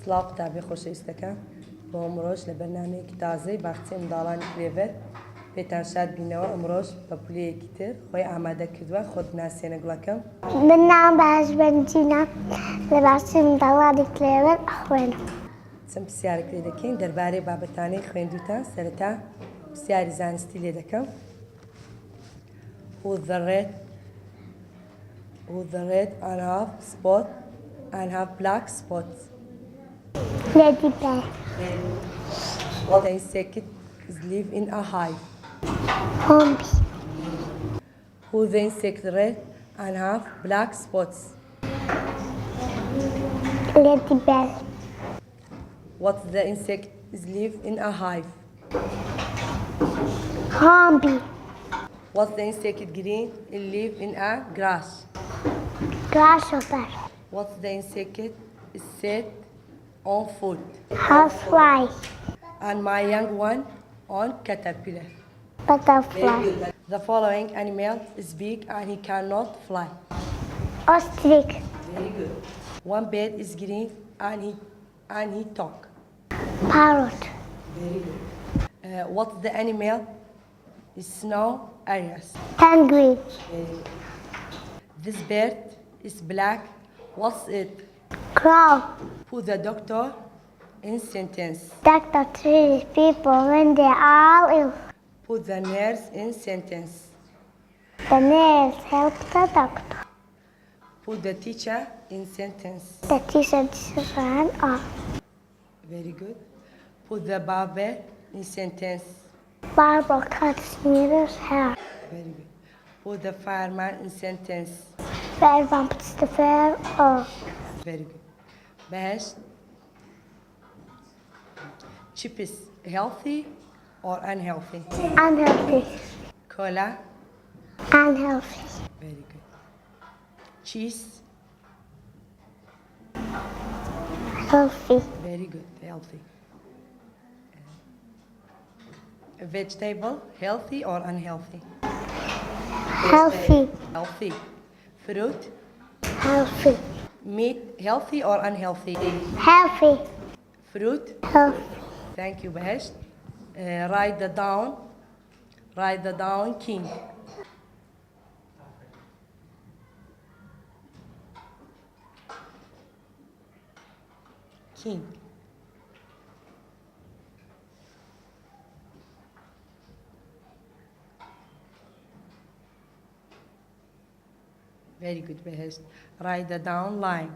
سلااو قوتابی خۆشەویستەکان بۆ ئەمڕۆژ لە بەرنامەیەکی تازەی باخچەی منداڵانی کلیڤە پێتان شاد بینەوە. ئەمڕۆژ بە پولەیەکی تر خۆی ئامادە کردووە. خۆت بناسیێنە گوڵەکەم. من نام بەهەش بەنجینە لە باخچەی منداڵانی کلیڤە ئەخوێنم. چەند پرسیارێک لێ دەکەین دەربارەی بابەتانەی خوێندووتان. سەرەتا پرسیاری زانستی لێ دەکەم. Who's the red and have spot and have black spots? Ladybird. What insect live in a hive? Honeybee. Who the insect red and have black spots? Ladybird. What the insect live in a hive? Honeybee. What's the insect green and live in a grass? Grasshopper. What's the insect sit on foot? Housefly. And my young one on caterpillar. Butterfly. The following animal is big and he cannot fly. Ostrich. Very good. One bird is green and he talk. Parrot. Very good. What's the animal is snow areas? Penguin. Very good. This bird is black. What's it? Crow. Put the doctor in sentence. Doctor treats people when they are ill. Put the nurse in sentence. The nurse helps the doctor. Put the teacher in sentence. The teacher teaches an art. Very good. Put the barber in sentence. Barber cuts Mira's hair. Very good. Put the fireman in sentence. Fireman puts the fire on. Very good. Bash. Chips healthy or unhealthy? Unhealthy. Cola. Unhealthy. Very good. Cheese. Healthy. Very good. Healthy. Vegetable healthy or unhealthy? Healthy. Healthy. Fruit. Healthy. Meat healthy or unhealthy? Healthy. Fruit. Healthy. Thank you, Bash. Write the down. Write the down king. King. Very good, Bash. Write the down line.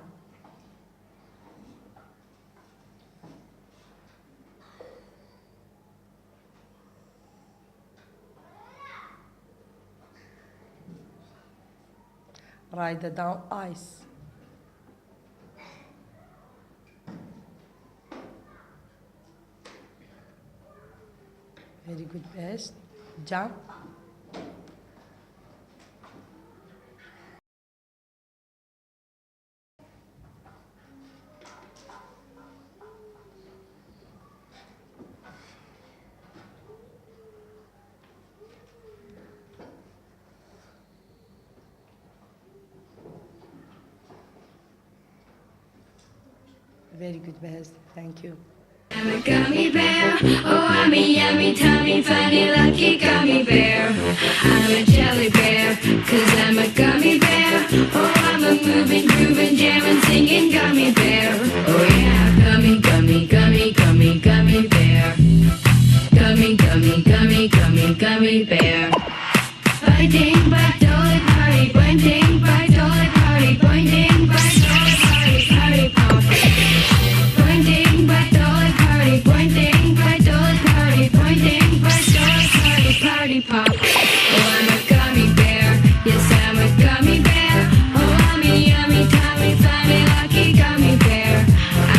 Write the down ice. Very good, best. Jump. Very good, Behest. Thank you. I'm a gummy bear. Oh, I'm a yummy, tummy, funny, lucky gummy bear. I'm a jelly bear, 'cause I'm a gummy bear. Oh, I'm a moving, grooving, jamming, singing gummy bear. Oh yeah, gummy, gummy, gummy, gummy, gummy bear. Gummy, gummy, gummy, gummy, gummy bear. Biting, bite, dolly, party, pointing, bite, dolly, party, pointing, bite, dolly, party, party, pop. Pointing, bite, dolly, party, pointing, bite, dolly, party, pointing, bite, dolly, party, party, pop. Oh, I'm a gummy bear. Yes, I'm a gummy bear. Oh, I'm a yummy, tummy, funny, lucky gummy bear.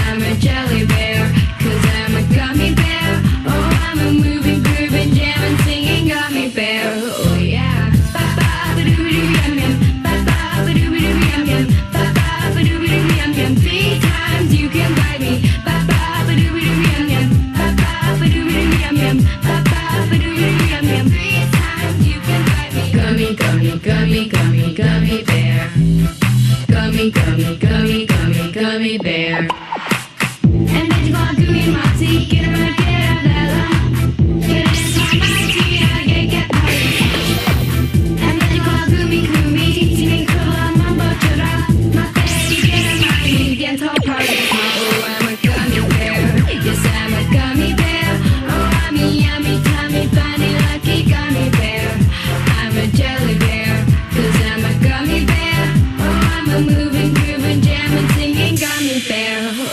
I'm a jelly bear, 'cause I'm a gummy bear. Oh, I'm a moving, grooving, jamming, singing gummy bear. Oh yeah. Ba-ba-ba-doo-doo-yum-yum. Ba-ba-ba-doo-doo-yum-yum. Ba-ba-ba-doo-doo-yum-yum. 3 times you can bite me. Ba-ba-ba-doo-doo-yum-yum. Ba-ba-ba-doo-doo-yum-yum. Ba-ba-ba-doo-doo-yum-yum. 3 times you can bite me. Gummy, gummy, gummy, gummy, gummy bear. Gummy, gummy, gummy, gummy, gummy bear.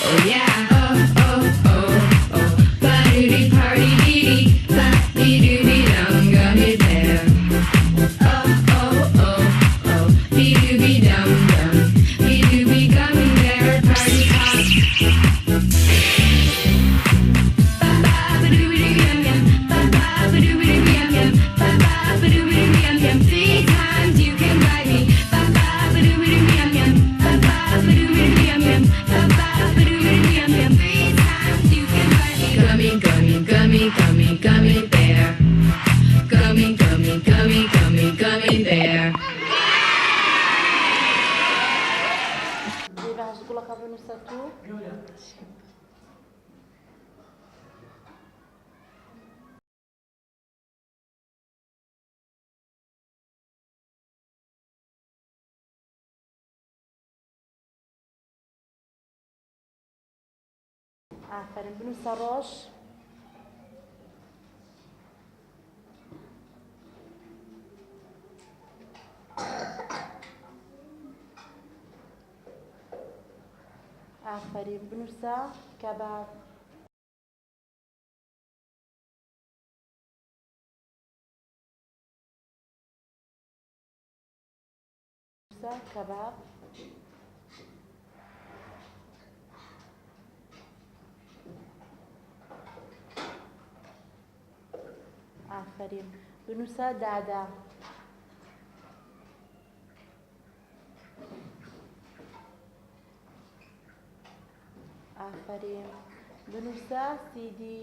oh yeah. Oh, oh, oh, oh. Ba-doo-dee, party, dee-dee. Ba-dee-doo-dee-dum, gummy bear. Oh, oh, oh, oh. Dee-doo-dee-dum-dum. Dee-doo-dee, gummy bear, party pop. Ba-ba-ba-doo-dee-yum-yum. Ba-ba-ba-doo-dee-yum-yum. Ba-ba-ba-doo-dee-yum-yum. 3 times you can buy me. Ba-ba-ba-doo-dee-yum-yum. Ba-ba-ba-doo-dee-yum-yum. Ba-ba-ba-doo-dee-yum-yum. 3 times you can buy me. Gummy, gummy, gummy, gummy, gummy bear. Gummy, gummy, gummy, gummy, gummy bear. باش تقول لك ابو نساتو آفرین بنووسە ڕۆژ آفرین بنووسە کەباب کەباب آفرین بنووسە دادا آفرین بنووسە سیدی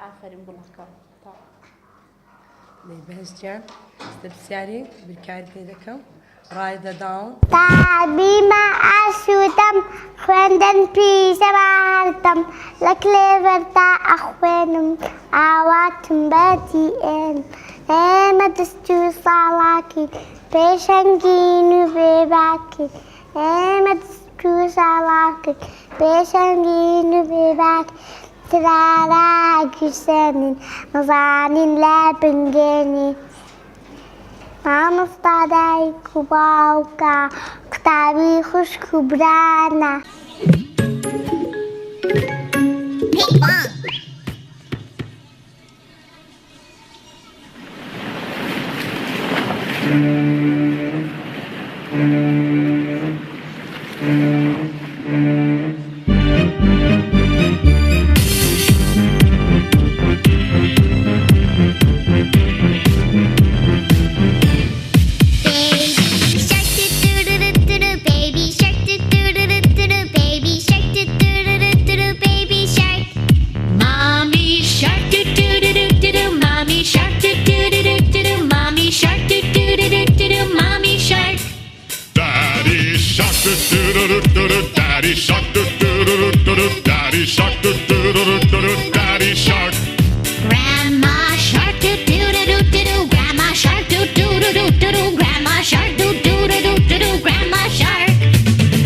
آفرین بڵەکە تا بەهشتیان دەپرسیاری بیرکاری پێ دەکەم ڕای دەداوم تابیمە ئاسوودەم خوێندن پیشە باردەم لە کلێڤەردا ئەخوێنم ئاواتم بەدی ئێن ئێمە دەست و ساڵاکین پێشەنگین و بێباکین ئێمە دەست و ساڵاکین پێشەنگین و بێباکین ترارا گوسێنین نەزانین لە بنگێنی مامۆستا دایک و باوکە قوتابی خوشک و برانە Daddy shark, daddy shark, daddy shark. Grandma shark doo doo doo doo doo doo. Grandma shark doo doo doo doo doo doo. Grandma shark doo doo doo doo doo doo. Grandma shark.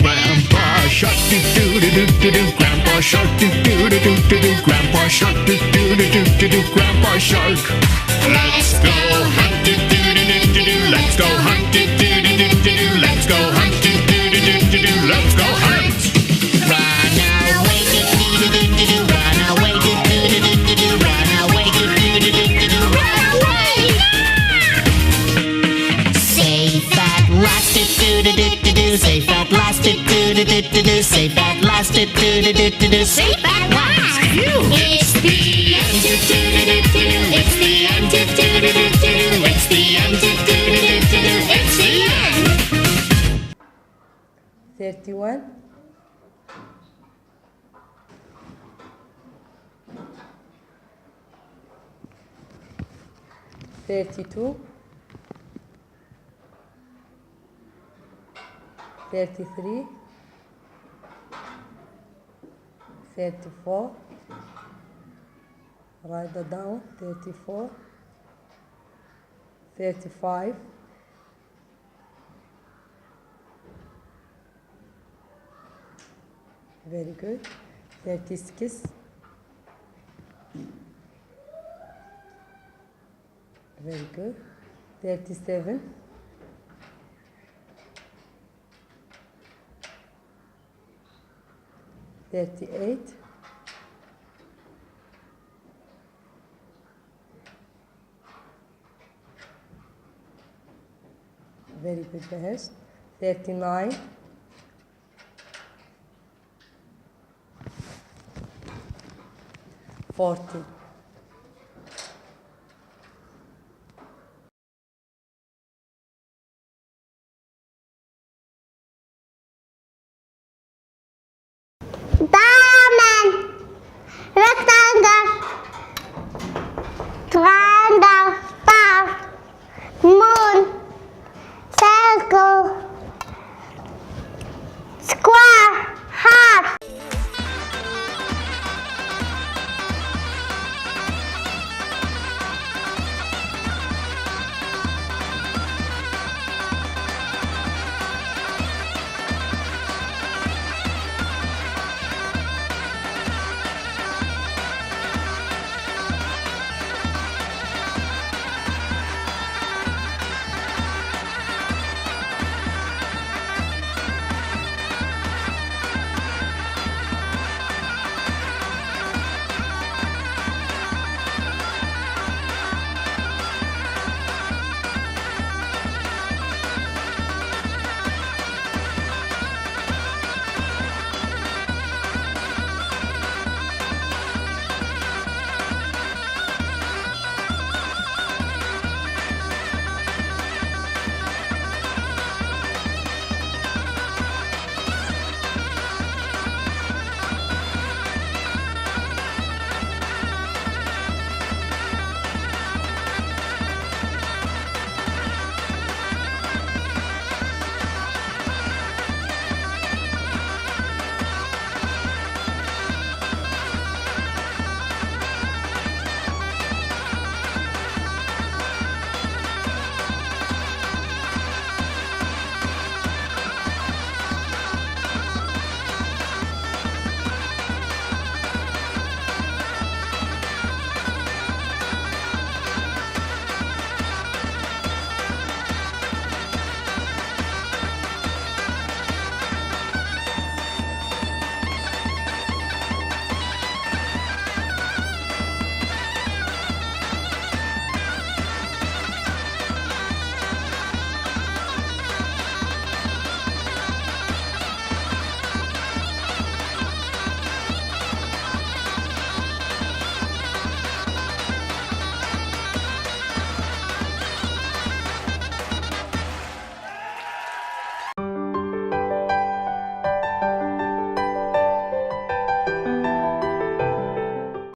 Grandpa shark doo doo doo doo doo doo. Grandpa shark doo doo doo doo doo doo. Grandpa shark doo doo doo doo doo doo. Grandpa shark. Let's go hunt doo doo doo doo doo doo. Let's go hunt doo doo doo doo doo doo. Let's go hunt doo doo doo doo doo doo. Let's go hunt. Run away doo doo doo doo doo doo. Run away doo doo doo doo doo doo. Run away doo doo doo doo doo doo. Run away. Safe at last doo doo doo doo doo doo. Safe at last doo doo doo doo doo doo. Safe at last doo doo doo doo doo doo. Safe at last. It's the end doo doo doo doo doo doo. It's the end doo doo doo doo doo doo. It's the end doo doo doo doo doo doo. It's the end. 31 32 33 34 write that down 34 35 very good 36 Very good. 37. 38. 39. 40.